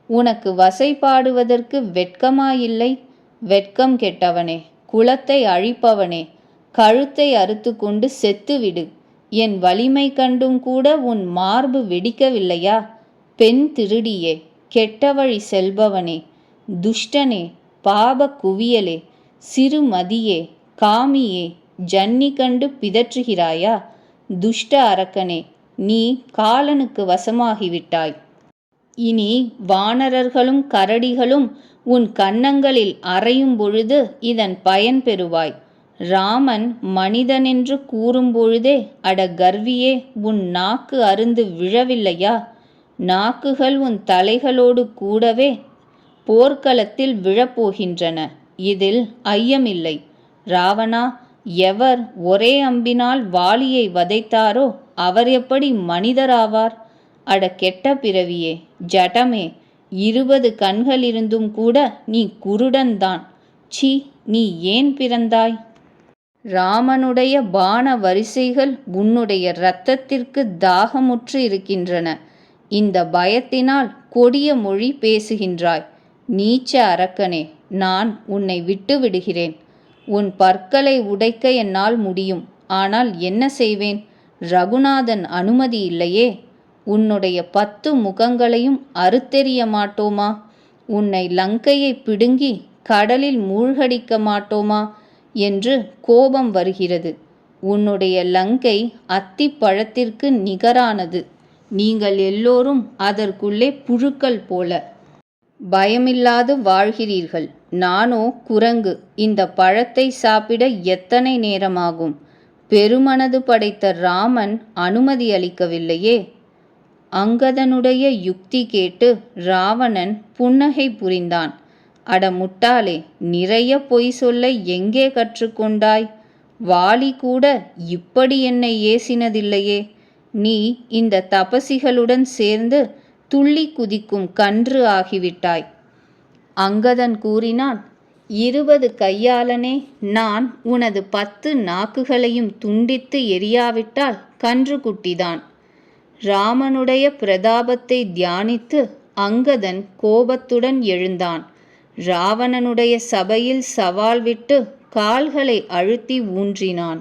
உனக்கு வசைபாடுவதற்கு வெட்கமாயில்லை? வெட்கம் கெட்டவனே, குலத்தை அழிப்பவனே, கழுத்தை அறுத்து கொண்டு செத்துவிடு. என் வலிமை கண்டும் கூட உன் மார்பு வெடிக்கவில்லையா? பெண் திருடியே, கெட்டவழி செல்பவனே, துஷ்டனே, பாப குவியலே, சிறுமதியே, காமியே, ஜன்னி கண்டு பிதற்றுகிறாயா? துஷ்ட அரக்கனே, நீ காலனுக்கு வசமாகிவிட்டாய். இனி வானரர்களும் கரடிகளும் உன் கன்னங்களில் அறையும் பொழுது இதன் பயன் பெறுவாய். ராமன் மனிதனென்று கூறும்பொழுதே அட கர்வியே, உன் நாக்கு அருந்து விழவில்லையா? நாக்குகள் உன் தலைகளோடு கூடவே போர்க்களத்தில் விழப்போகின்றன. இதில் ஐயமில்லை. ராவணா, எவர் ஒரே அம்பினால் வாலியை வதைத்தாரோ அவர் எப்படி மனிதராவார்? அட கெட்ட பிறவியே, ஜடமே, 20 கண்களிருந்தும் கூட நீ குருடன்தான். சீ, நீ ஏன் பிறந்தாய்? ராமனுடைய பான வரிசைகள் உன்னுடைய இரத்தத்திற்கு தாகமுற்று இருக்கின்றன. இந்த பயத்தினால் கொடிய மொழி பேசுகின்றாய். நீச்ச அரக்கனே, நான் உன்னை விட்டு விடுகிறேன். உன் பற்களை உடைக்க என்னால் முடியும். ஆனால் என்ன செய்வேன்? ரகுநாதன் அனுமதி இல்லையே. உன்னுடைய 10 முகங்களையும் அறுத்தெறிய மாட்டோமா? உன்னை லங்கையை பிடுங்கி கடலில் மூழ்கடிக்க மாட்டோமா என்று கோபம் வருகிறது. உன்னுடைய லங்கை அத்திப்பழத்திற்கு நிகரானது. நீங்கள் எல்லோரும் அதற்குள்ளே புழுக்கள் போல பயமில்லாது வாழ்கிறீர்கள். நானோ குரங்கு. இந்த பழத்தை சாப்பிட எத்தனை நேரமாகும்? பெருமனது படைத்த ராமன் அனுமதி அளிக்கவில்லையே. அங்கதனுடைய யுக்தி கேட்டு ராவணன் புன்னகை புரிந்தான். அட முட்டாளே, நிறைய பொய் சொல்ல எங்கே கற்றுக்கொண்டாய்? வாலி கூட இப்படி என்னை ஏசினதில்லையே. நீ இந்த தபசிகளுடன் சேர்ந்து துள்ளி குதிக்கும் கன்று ஆகிவிட்டாய். அங்கதன் கூறினான், 20 கையாளனே, நான் உனது 10 நாக்குகளையும் துண்டித்து எரியாவிட்டால் கன்று குட்டிதான். ராமனுடைய பிரதாபத்தை தியானித்து அங்கதன் கோபத்துடன் எழுந்தான். ராவணனுடைய சபையில் சவால் விட்டு கால்களை அழுத்தி ஊன்றினான்.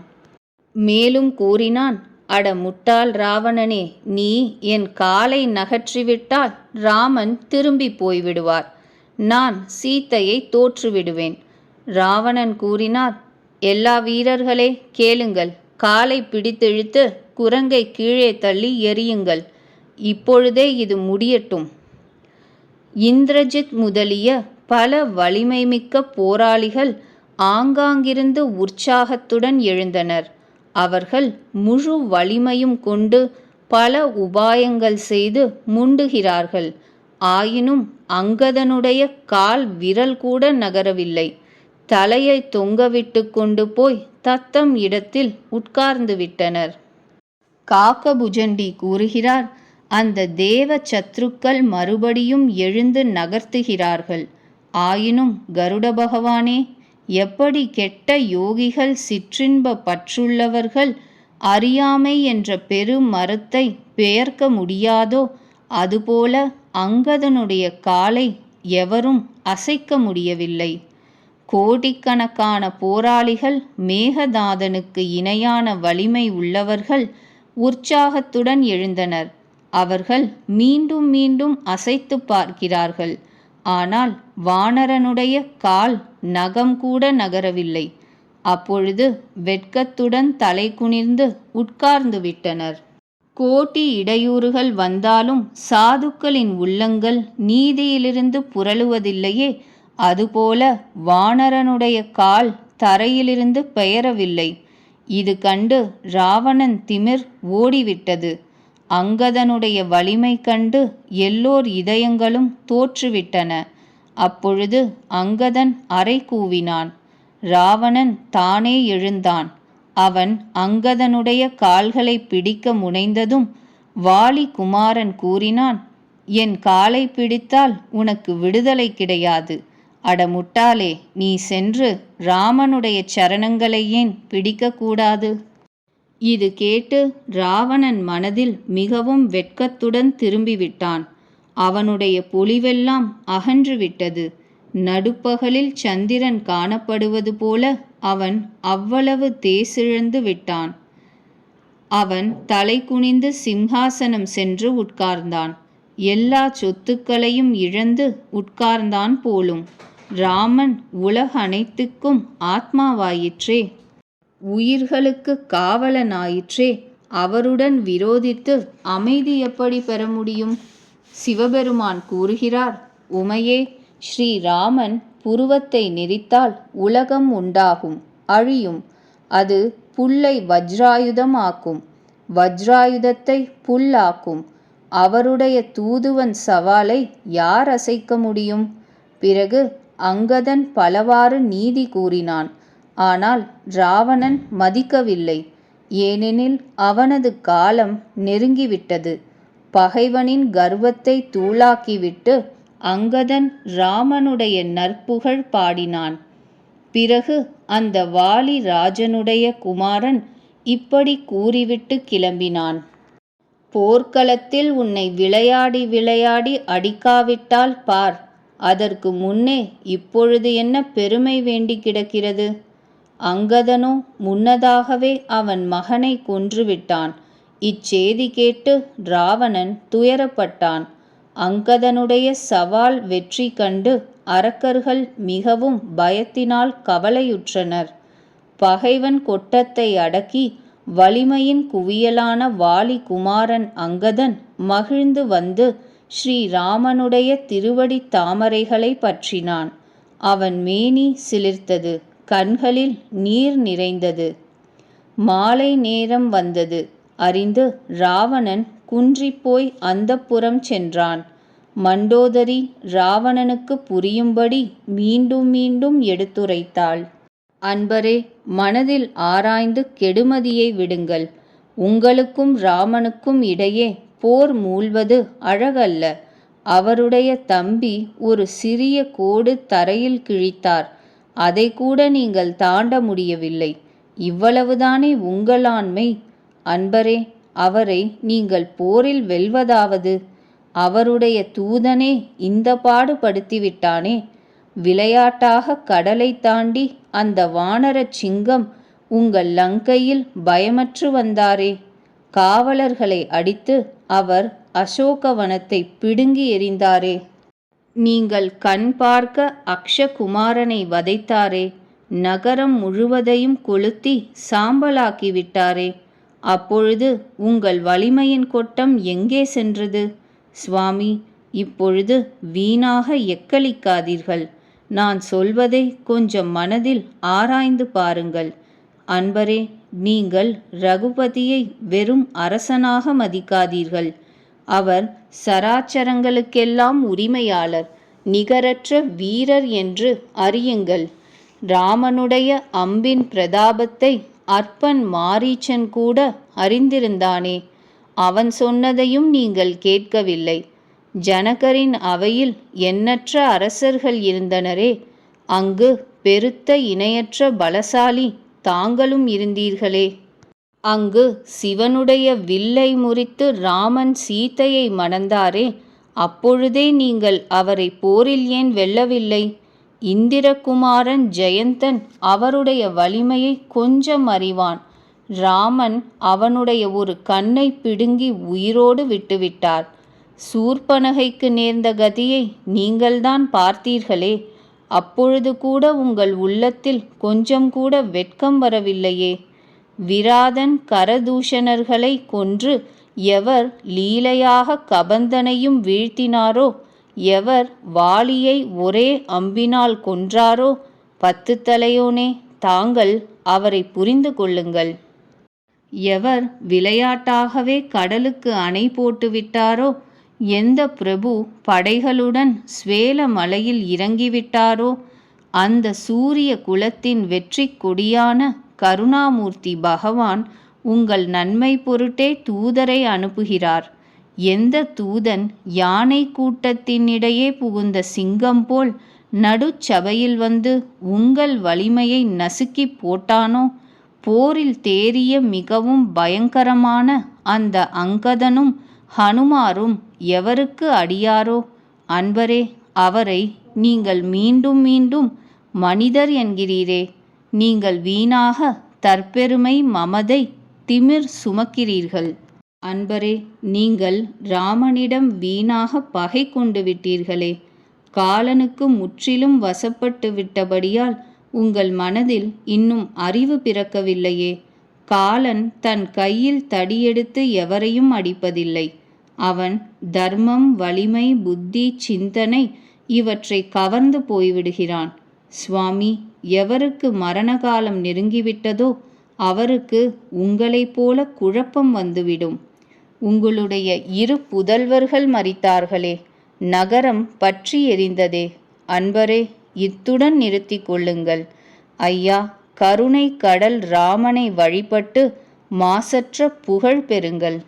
மேலும் கூறினான், அட முட்டாள் ராவணனே, நீ என் காலை நகற்றிவிட்டால் ராமன் திரும்பி போய்விடுவார். நான் சீத்தையை தோற்றுவிடுவேன். ராவணன் கூறினார், எல்லா வீரர்களே கேளுங்கள். காலை பிடித்திழுத்து குரங்கை கீழே தள்ளி எறியுங்கள். இப்பொழுதே இது முடியட்டும். இந்திரஜித் முதலிய பல வலிமைமிக்க போராளிகள் ஆங்காங்கிருந்து உற்சாகத்துடன் எழுந்தனர். அவர்கள் முழு வலிமையும் கொண்டு பல உபாயங்கள் செய்து முண்டுகிறார்கள். ஆயினும் அங்கதனுடைய கால் விரல் கூட நகரவில்லை. தலையை தொங்கவிட்டு கொண்டு போய் தத்தம் இடத்தில் உட்கார்ந்து விட்டனர். காக்கபுஜண்டி கூறுகிறார், அந்த தேவ சத்ருக்கள் மறுபடியும் எழுந்து நகர்த்துகிறார்கள். ஆயினும் கருட பகவானே, எப்படி கெட்ட யோகிகள் சிற்றின்ப பற்றுள்ளவர்கள் அறியாமை என்ற பெரும் மரத்தை பெயர்க்க முடியாதோ, அதுபோல அங்கதனுடைய காலை எவரும் அசைக்க முடியவில்லை. கோடிக்கணக்கான போராளிகள், மேகநாதனுக்கு இணையான வலிமை உள்ளவர்கள் உற்சாகத்துடன் எழுந்தனர். அவர்கள் மீண்டும் மீண்டும் அசைத்து பார்க்கிறார்கள். ஆனால் வானரனுடைய கால் நகம் கூட நகரவில்லை. அப்பொழுது வெட்கத்துடன் தலை குனிந்து உட்கார்ந்து விட்டனர். கோட்டி இடையூறுகள் வந்தாலும் சாதுக்களின் உள்ளங்கள் நீதியிலிருந்து புரளுவதில்லையே, அதுபோல வானரனுடைய கால் தரையிலிருந்து பெயரவில்லை. இது கண்டு ராவணன் திமிர் ஓடிவிட்டது. அங்கதனுடைய வலிமை கண்டு எல்லோர் இதயங்களும் தோற்றுவிட்டன. அப்பொழுது அங்கதன் அறை கூவினான். ராவணன் தானே எழுந்தான். அவன் அங்கதனுடைய கால்களை பிடிக்க முனைந்ததும் வாலி குமாரன் கூறினான், என் காலை பிடித்தால் உனக்கு விடுதலை கிடையாது. அட முட்டாளே, நீ சென்று ராமனுடைய சரணங்களை ஏன் பிடிக்கக்கூடாது? இது கேட்டு ராவணன் மனதில் மிகவும் வெட்கத்துடன் திரும்பிவிட்டான். அவனுடைய பொலிவெல்லாம் அகன்றுவிட்டது. நடுப்பகலில் சந்திரன் காணப்படுவது போல அவன் அவ்வளவு தேசிழந்து விட்டான். அவன் தலை குனிந்து சிம்ஹாசனம் சென்று உட்கார்ந்தான். எல்லா சொத்துக்களையும் இழந்து உட்கார்ந்தான் போலும். ராமன் உலக அனைத்துக்கும் ஆத்மாவாயிற்றே, உயிர்களுக்கு காவலனாயிற்றே, அவருடன் விரோதித்து அமைதி எப்படி பெற முடியும்? சிவபெருமான் கூறுகிறார், உமையே, ஸ்ரீராமன் புருவத்தை நெரித்தால் உலகம் உண்டாகும், அழியும். அது புல்லை வஜ்ராயுதம் ஆக்கும், வஜ்ராயுதத்தை புல்லாக்கும். அவருடைய தூதுவன் சவாலை யார் அசைக்க முடியும்? பிறகு அங்கதன் பலவாறு நீதி கூறினான். ஆனால் ராவணன் மதிக்கவில்லை. ஏனெனில் அவனது காலம் நெருங்கிவிட்டது. பகைவனின் கர்வத்தை தூளாக்கிவிட்டு அங்கதன் ராமனுடைய நற்புகழ் பாடினான். பிறகு அந்த வாலி ராஜனுடைய குமாரன் இப்படி கூறிவிட்டு கிளம்பினான். போர்க்களத்தில் உன்னை விளையாடி விளையாடி அடிக்காவிட்டால் பார், அதற்கு முன்னே இப்பொழுது என்ன பெருமை வேண்டி கிடக்கிறது? அங்கதனோ முன்னதாகவே அவன் மகனை கொன்றுவிட்டான். இச்செய்தி கேட்டு ராவணன் துயரப்பட்டான். அங்கதனுடைய சவால் வெற்றி கண்டு அரக்கர்கள் மிகவும் பயத்தினால் கவலையுற்றனர். பகைவன் கொட்டத்தை அடக்கி வலிமையின் குவியலான வாலி குமாரன் அங்கதன் மகிழ்ந்து வந்து ஸ்ரீராமனுடைய திருவடி தாமரைகளை பற்றினான். அவன் மேனி சிலிர்த்தது, கண்களில் நீர் நிறைந்தது. மாலை நேரம் வந்தது அறிந்து ராவணன் குன்றிப்போய் அந்தப்புறம் சென்றான். மண்டோதரி ராவணனுக்கு புரியும்படி மீண்டும் மீண்டும் எடுத்துரைத்தாள். அன்பரே, மனதில் ஆராய்ந்து கெடுமதியை விடுங்கள். உங்களுக்கும் ராமனுக்கும் இடையே போர் மூள்வது அழகல்ல. அவருடைய தம்பி ஒரு சிறிய கோடு தரையில் கிழித்தார். அதை கூட நீங்கள் தாண்ட முடியவில்லை. இவ்வளவுதானே உங்கள் ஆண்மை? அன்பரே, அவரை நீங்கள் போரில் வெல்வதாவது? அவருடைய தூதனே இந்த பாடுபடுத்திவிட்டானே. விளையாட்டாக கடலை தாண்டி அந்த வானரச் சிங்கம் உங்கள் லங்கையில் பயமற்று வந்தாரே. காவலர்களை அடித்து அவர் அசோகவனத்தை பிடுங்கி எறிந்தாரே. நீங்கள் கண் பார்க்க அக்ஷகுமாரனை வதைத்தாரே. நகரம் முழுவதையும் கொளுத்தி சாம்பலாக்கிவிட்டாரே. அப்பொழுது உங்கள் வலிமையின் கொட்டம் எங்கே சென்றது? சுவாமி, இப்பொழுது வீணாக எக்களிக்காதீர்கள். நான் சொல்வதை கொஞ்சம் மனதில் ஆராய்ந்து பாருங்கள். அன்பரே, நீங்கள் ரகுபதியை வெறும் அரசனாக மதிக்காதீர்கள். அவர் சராச்சரங்களுக்கெல்லாம் உரிமையாளர், நிகரற்ற வீரர் என்று அறியுங்கள். ராமனுடைய அம்பின் பிரதாபத்தை அற்பன் மாரீச்சன் கூட அறிந்திருந்தானே. அவன் சொன்னதையும் நீங்கள் கேட்கவில்லை. ஜனகரின் அவையில் எண்ணற்ற அரசர்கள் இருந்தனரே. அங்கு பெருத்த இணையற்ற பலசாலி தாங்களும் இருந்தீர்களே. அங்கு சிவனுடைய வில்லை முறித்து ராமன் சீதையை மணந்தாரே. அப்பொழுதே நீங்கள் அவரை போரில் ஏன் வெல்லவில்லை? இந்திரகுமாரன் ஜெயந்தன் அவருடைய வலிமையை கொஞ்சம் அறிவான். ராமன் அவனுடைய ஒரு கண்ணை பிடுங்கி உயிரோடு விட்டுவிட்டார். சூர்பனகைக்கு நேர்ந்த கதியை நீங்கள்தான் பார்த்தீர்களே. அப்பொழுது கூட உங்கள் உள்ளத்தில் கொஞ்சம் கூட வெட்கம் வரவில்லையே. விராதன் கரதூஷணர்களை கொன்று எவர் லீலையாக கபந்தனையும் வீழ்த்தினாரோ, எவர் வாலியை ஒரே அம்பினால் கொன்றாரோ, 10 தலையோனே, தாங்கள் அவரை புரிந்து கொள்ளுங்கள். எவர் விளையாட்டாகவே கடலுக்கு அணை போட்டுவிட்டாரோ, எந்த பிரபு படைகளுடன் ஸ்வேல மலையில் இறங்கிவிட்டாரோ, அந்த சூரிய குலத்தின் வெற்றி கொடியான கருணாமூர்த்தி பகவான் உங்கள் நன்மை பொருட்டே தூதரை அனுப்புகிறார். எந்த தூதன் யானை கூட்டத்தினிடையே புகுந்த சிங்கம் போல் நடுச்சபையில் வந்து உங்கள் வலிமையை நசுக்கி போட்டானோ, போரில் தேறிய மிகவும் பயங்கரமான அந்த அங்கதனும் ஹனுமாரும் எவருக்கு அடியாரோ? அன்பரே, அவரை நீங்கள் மீண்டும் மீண்டும் மனிதர் என்கிறீரே. நீங்கள் வீணாக தற்பெருமை, மமதை, திமிர் சுமக்கிறீர்கள். அன்பரே, நீங்கள் ராமனிடம் வீணாக பகை கொண்டு விட்டீர்களே. காலனுக்கு முற்றிலும் வசப்பட்டு விட்டபடியால் உங்கள் மனதில் இன்னும் அறிவு பிறக்கவில்லையே. காலன் தன் கையில் தடியெடுத்து எவரையும் அடிப்பதில்லை. அவன் தர்மம், வலிமை, புத்தி, சிந்தனை இவற்றை கவர்ந்து போய்விடுகிறான். சுவாமி, எவருக்கு மரணகாலம் நெருங்கிவிட்டதோ அவருக்கு உங்களைப் போல குழப்பம் வந்துவிடும். உங்களுடைய 2 புதல்வர்கள் மரித்தார்களே, நகரம் பற்றி எரிந்ததே. அன்பரே, இத்துடன் நிறுத்தி கொள்ளுங்கள். ஐயா, கருணை கடல் ராமனை வழிபட்டு மாசற்ற புகழ் பெறுங்கள்.